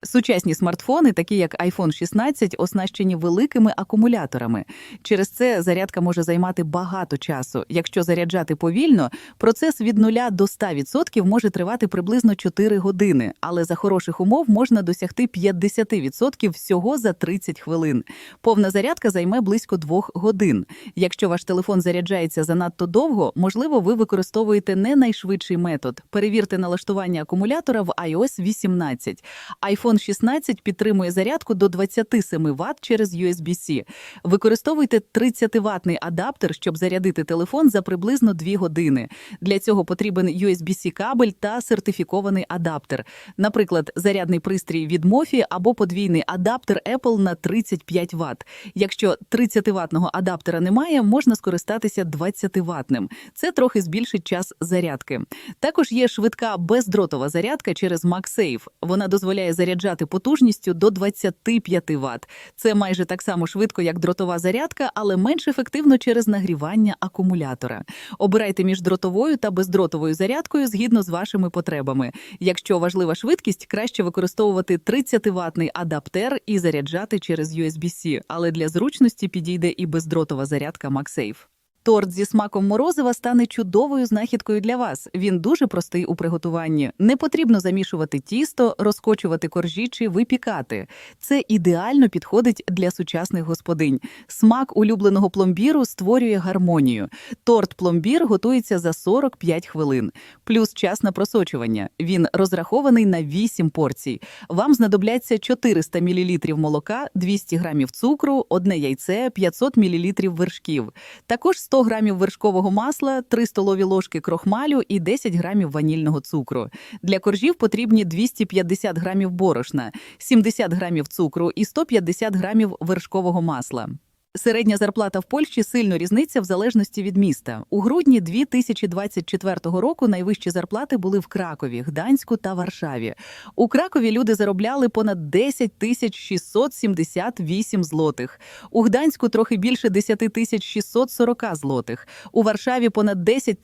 Сучасні смартфони, такі як iPhone 16, оснащені великими акумуляторами. Через це зарядка може займати багато часу. Якщо заряджати повільно, процес від 0 до 100% може тривати приблизно 4 години, але за хороших умов можна досягти 50% всього за 30 хвилин. Повна зарядка займе близько 2 годин. Якщо ваш телефон заряджається занадто довго, можливо, ви використовуєте не найшвидший метод. Перевірте налаштування акумулятора в iOS 18. iPhone 16 підтримує зарядку до 27 Вт через USB-C. Використовуйте 30-ваттний адаптер, щоб зарядити телефон за приблизно 2 години. Для цього потрібен USB-C кабель та сертифікований адаптер. Наприклад, зарядний пристрій від Mophie або подвійний адаптер Apple на 35 Вт. Якщо 30-ваттного адаптера немає, можна скористатися 20-ваттним. Це трохи збільшить час зарядки. Також є швидка бездротова зарядка через MagSafe. Вона дозволяє заряджати потужністю до 25 Вт. Це майже так само швидко, як дротова зарядка, але менш ефективно через нагрівання акумулятора. Обирайте між дротовою та бездротовою зарядкою згідно з вашими потребами. Якщо важлива швидкість, краще використовувати 30-ваттний адаптер і заряджати через USB-C, але для зручності підійде і бездротова зарядка MagSafe. Торт зі смаком морозива стане чудовою знахідкою для вас. Він дуже простий у приготуванні. Не потрібно замішувати тісто, розкочувати коржі чи випікати. Це ідеально підходить для сучасних господинь. Смак улюбленого пломбіру створює гармонію. Торт-пломбір готується за 45 хвилин. Плюс час на просочування. Він розрахований на 8 порцій. Вам знадобляться 400 мл молока, 200 г цукру, 1 яйце, 500 мл вершків. Також 100 грамів вершкового масла, 3 столові ложки крохмалю і 10 грамів ванільного цукру. Для коржів потрібні 250 грамів борошна, 70 грамів цукру і 150 грамів вершкового масла. Середня зарплата в Польщі сильно різниця в залежності від міста. У грудні 2024 року найвищі зарплати були в Кракові, Гданську та Варшаві. У Кракові люди заробляли понад 10 678 злотих. У Гданську трохи більше 10 640 злотих. У Варшаві понад 10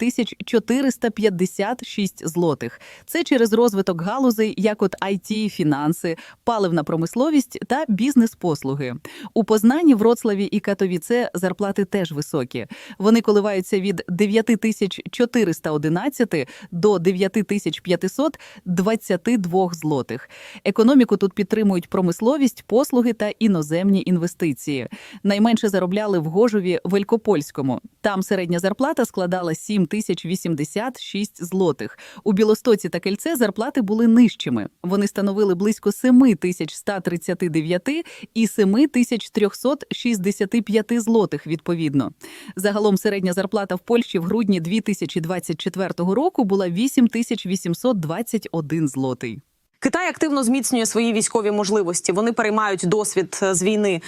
456 злотих. Це через розвиток галузей, як от IT, фінанси, паливна промисловість та бізнес-послуги. У Познані, Вроцлаві і Катовіце зарплати теж високі. Вони коливаються від 9411 до 9522 злотих. Економіку тут підтримують промисловість, послуги та іноземні інвестиції. Найменше заробляли в Гожові, Велькопольському. Там середня зарплата складала 7086 злотих. У Білостоці та Кельце зарплати були нижчими. Вони становили близько 7139 і 7365 злотих відповідно. Загалом середня зарплата в Польщі в грудні 2024 року була 8821 злотий. Китай активно зміцнює свої військові можливості. Вони переймають досвід з війни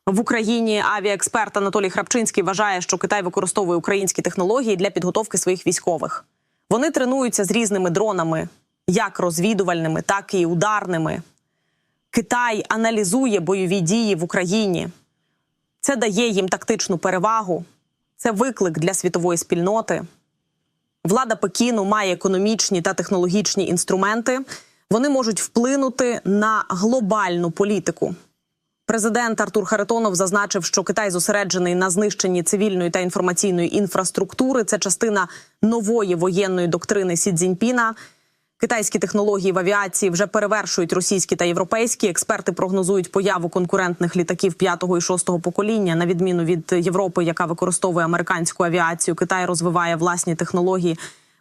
в Україні. Авіаексперт Анатолій Храпчинський вважає, що Китай використовує українські технології для підготовки своїх військових. Вони тренуються з різними дронами, як розвідувальними, так і ударними. Китай аналізує бойові дії в Україні. Це дає їм тактичну перевагу. Це виклик для світової спільноти. Влада Пекіну має економічні та технологічні інструменти. Вони можуть вплинути на глобальну політику. Президент Артур Харитонов зазначив, що Китай зосереджений на знищенні цивільної та інформаційної інфраструктури. Це частина нової воєнної доктрини Сі Цзіньпіна. Китайські технології в авіації вже перевершують російські та європейські. Експерти прогнозують появу конкурентних літаків 5-го і 6-го покоління. На відміну від Європи, яка використовує американську авіацію, Китай розвиває власні технології.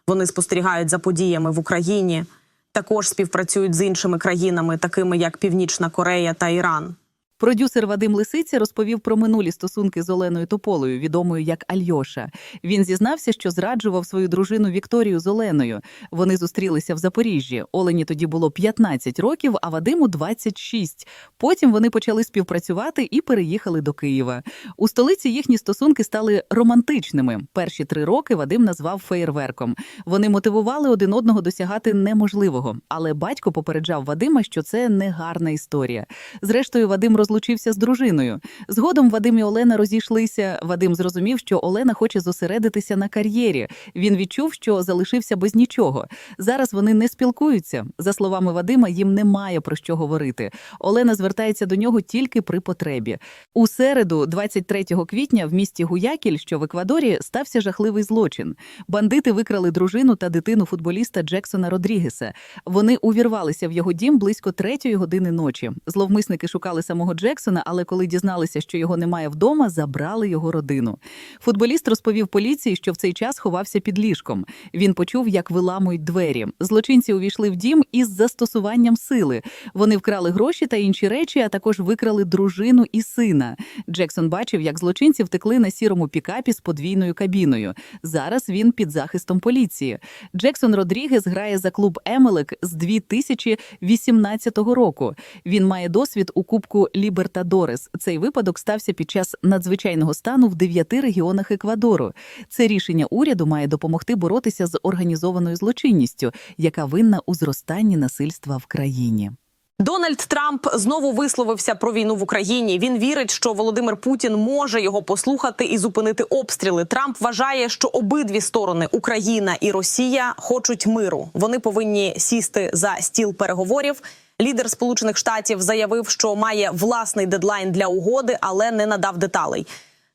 Вони спостерігають за подіями в Україні. Також співпрацюють з іншими країнами, такими як Північна Корея та Іран. Продюсер Вадим Лисиця розповів про минулі стосунки з Оленою Тополею, відомою як Альоша. Він зізнався, що зраджував свою дружину Вікторію з Оленою. Вони зустрілися в Запоріжжі. Олені тоді було 15 років, а Вадиму – 26. Потім вони почали співпрацювати і переїхали до Києва. У столиці їхні стосунки стали романтичними. Перші 3 роки Вадим назвав феєрверком. Вони мотивували один одного досягати неможливого. Але батько попереджав Вадима, що це не гарна історія. Зрештою, Вадим розлучився розлучився з дружиною. Згодом Вадим і Олена розійшлися. Вадим зрозумів, що Олена хоче зосередитися на кар'єрі. Він відчув, що залишився без нічого. Зараз вони не спілкуються. За словами Вадима, їм немає про що говорити. Олена звертається до нього тільки при потребі. У середу, 23 квітня, в місті Гуякіль, що в Еквадорі, стався жахливий злочин. Бандити викрали дружину та дитину футболіста Джексона Родрігеса. Вони увірвалися в його дім близько 3-ї години ночі. Зловмисники шукали самого Джексона, але коли дізналися, що його немає вдома, забрали його родину. Футболіст розповів поліції, що в цей час ховався під ліжком. Він почув, як виламують двері. Злочинці увійшли в дім із застосуванням сили. Вони вкрали гроші та інші речі, а також викрали дружину і сина. Джексон бачив, як злочинці втекли на сірому пікапі з подвійною кабіною. Зараз він під захистом поліції. Джексон Родрігес грає за клуб «Емелек» з 2018 року. Він має досвід у Кубку Лібертадорес. Цей випадок стався під час надзвичайного стану в 9 регіонах Еквадору. Це рішення уряду має допомогти боротися з організованою злочинністю, яка винна у зростанні насильства в країні. Дональд Трамп знову висловився про війну в Україні. Він вірить, що Володимир Путін може його послухати і зупинити обстріли. Трамп вважає, що обидві сторони, Україна і Росія, хочуть миру. Вони повинні сісти за стіл переговорів. Лідер Сполучених Штатів заявив, що має власний дедлайн для угоди, але не надав деталей.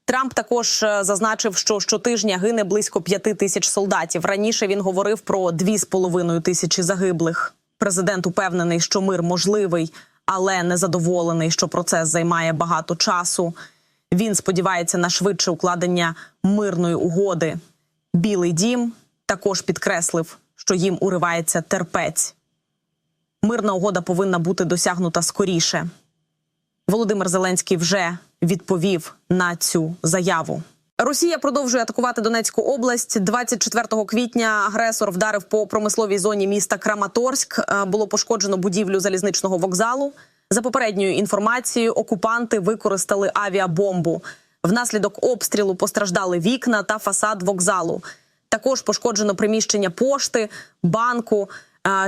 Трамп також зазначив, що щотижня гине близько 5 тисяч солдатів. Раніше він говорив про 2,5 тисячі загиблих. Президент упевнений, що мир можливий, але незадоволений, що процес займає багато часу. Він сподівається на швидше укладення мирної угоди. Білий дім також підкреслив, що їм уривається терпець. Мирна угода повинна бути досягнута скоріше. Володимир Зеленський вже відповів на цю заяву. Росія продовжує атакувати Донецьку область. 24 квітня агресор вдарив по промисловій зоні міста Краматорськ. Було пошкоджено будівлю залізничного вокзалу. За попередньою інформацією, окупанти використали авіабомбу. Внаслідок обстрілу постраждали вікна та фасад вокзалу. Також пошкоджено приміщення пошти, банку,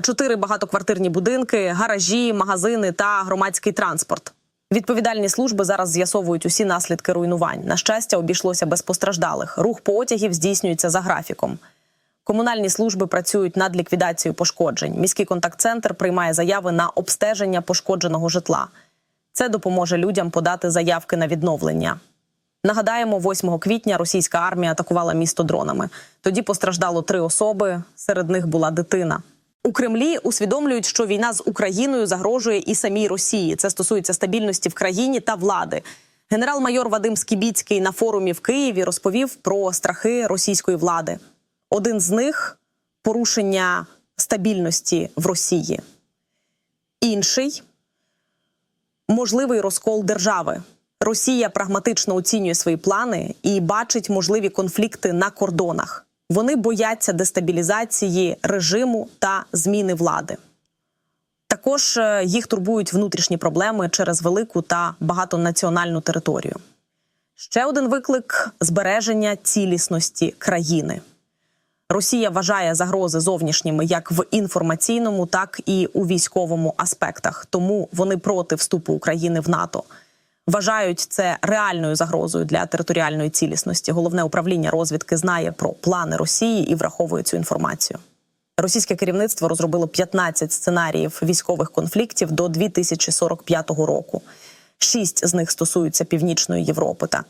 4 багатоквартирні будинки, гаражі, магазини та громадський транспорт. Відповідальні служби зараз з'ясовують усі наслідки руйнувань. На щастя, обійшлося без постраждалих. Рух потягів здійснюється за графіком. Комунальні служби працюють над ліквідацією пошкоджень. Міський контакт-центр приймає заяви на обстеження пошкодженого житла. Це допоможе людям подати заявки на відновлення. Нагадаємо, 8 квітня російська армія атакувала місто дронами. Тоді постраждало 3 особи, серед них була дитина. У Кремлі усвідомлюють, що війна з Україною загрожує і самій Росії. Це стосується стабільності в країні та влади. Генерал-майор Вадим Скібіцький на форумі в Києві розповів про страхи російської влади. Один з них – порушення стабільності в Росії. Інший – можливий розкол держави. Росія прагматично оцінює свої плани і бачить можливі конфлікти на кордонах. Вони бояться дестабілізації режиму та зміни влади. Також їх турбують внутрішні проблеми через велику та багатонаціональну територію. Ще один виклик – збереження цілісності країни. Росія вважає загрози зовнішніми як в інформаційному, так і у військовому аспектах. Тому вони проти вступу України в НАТО. Вважають це реальною загрозою для територіальної цілісності. Головне управління розвідки знає про плани Росії і враховує цю інформацію. Російське керівництво розробило 15 сценаріїв військових конфліктів до 2045 року. 6 з них стосуються Північної Європи. Та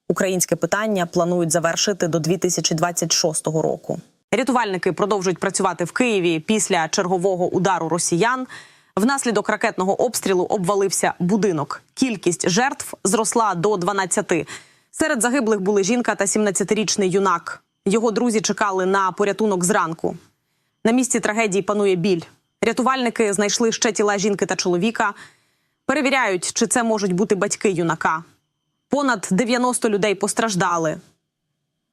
українське питання планують завершити до 2026 року. Рятувальники продовжують працювати в Києві після чергового удару росіян. Внаслідок ракетного обстрілу обвалився будинок. Кількість жертв зросла до 12. Серед загиблих були жінка та 17-річний юнак. Його друзі чекали на порятунок зранку. На місці трагедії панує біль. Рятувальники знайшли ще тіла жінки та чоловіка. Перевіряють, чи це можуть бути батьки юнака. Понад 90 людей постраждали.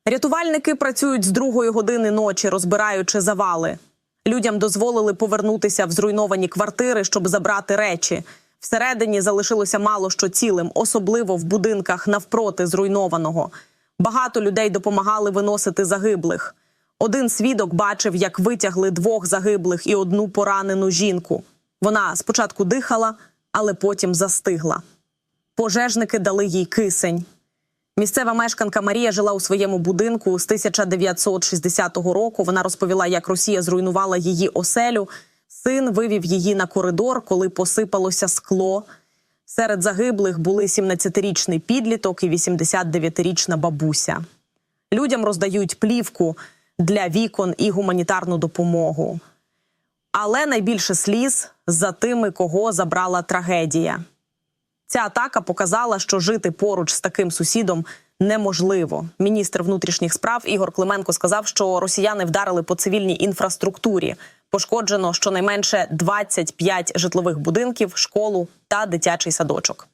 Рятувальники працюють з 2-ї години ночі, розбираючи завали. Людям дозволили повернутися в зруйновані квартири, щоб забрати речі. Всередині залишилося мало що цілим, особливо в будинках навпроти зруйнованого. Багато людей допомагали виносити загиблих. Один свідок бачив, як витягли 2 загиблих і 1 поранену жінку. Вона спочатку дихала, але потім застигла. Пожежники дали їй кисень. Місцева мешканка Марія жила у своєму будинку з 1960 року. Вона розповіла, як Росія зруйнувала її оселю. Син вивів її на коридор, коли посипалося скло. Серед загиблих були 17-річний підліток і 89-річна бабуся. Людям роздають плівку для вікон і гуманітарну допомогу. Але найбільше сліз за тими, кого забрала трагедія. Ця атака показала, що жити поруч з таким сусідом неможливо. Міністр внутрішніх справ Ігор Клименко сказав, що росіяни вдарили по цивільній інфраструктурі. Пошкоджено щонайменше 25 житлових будинків, школу та дитячий садочок.